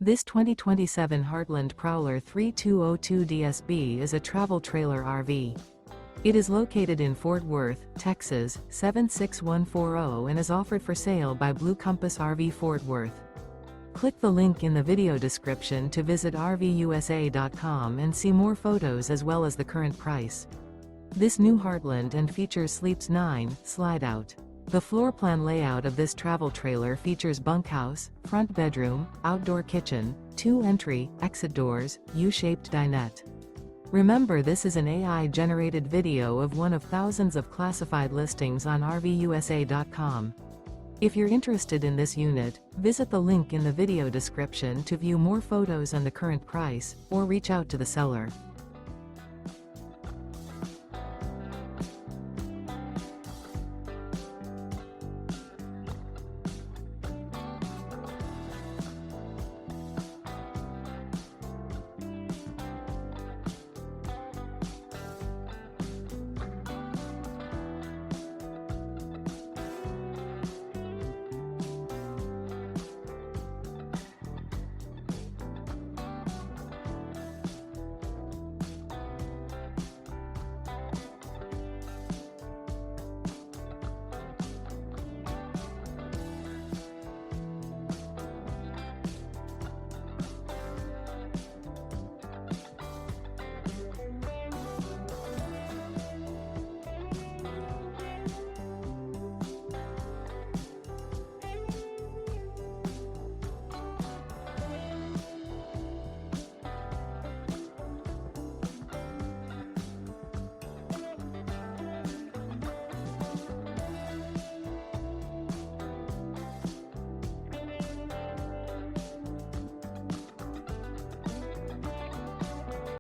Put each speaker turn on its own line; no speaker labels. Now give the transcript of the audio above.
This 2027 Heartland Prowler 3202 DSB is a travel trailer RV. It is located in Fort Worth, Texas, 76140 and is offered for sale by Blue Compass RV Fort Worth. Click the link in the video description to visit RVUSA.com and see more photos as well as the current price. This new Heartland and features Sleeps 9, Slideout. The floor plan layout of this travel trailer features bunkhouse, front bedroom, outdoor kitchen, 2 entry, exit doors, U-shaped dinette. Remember, this is an AI-generated video of one of thousands of classified listings on RVUSA.com. If you're interested in this unit, visit the link in the video description to view more photos and the current price, or reach out to the seller.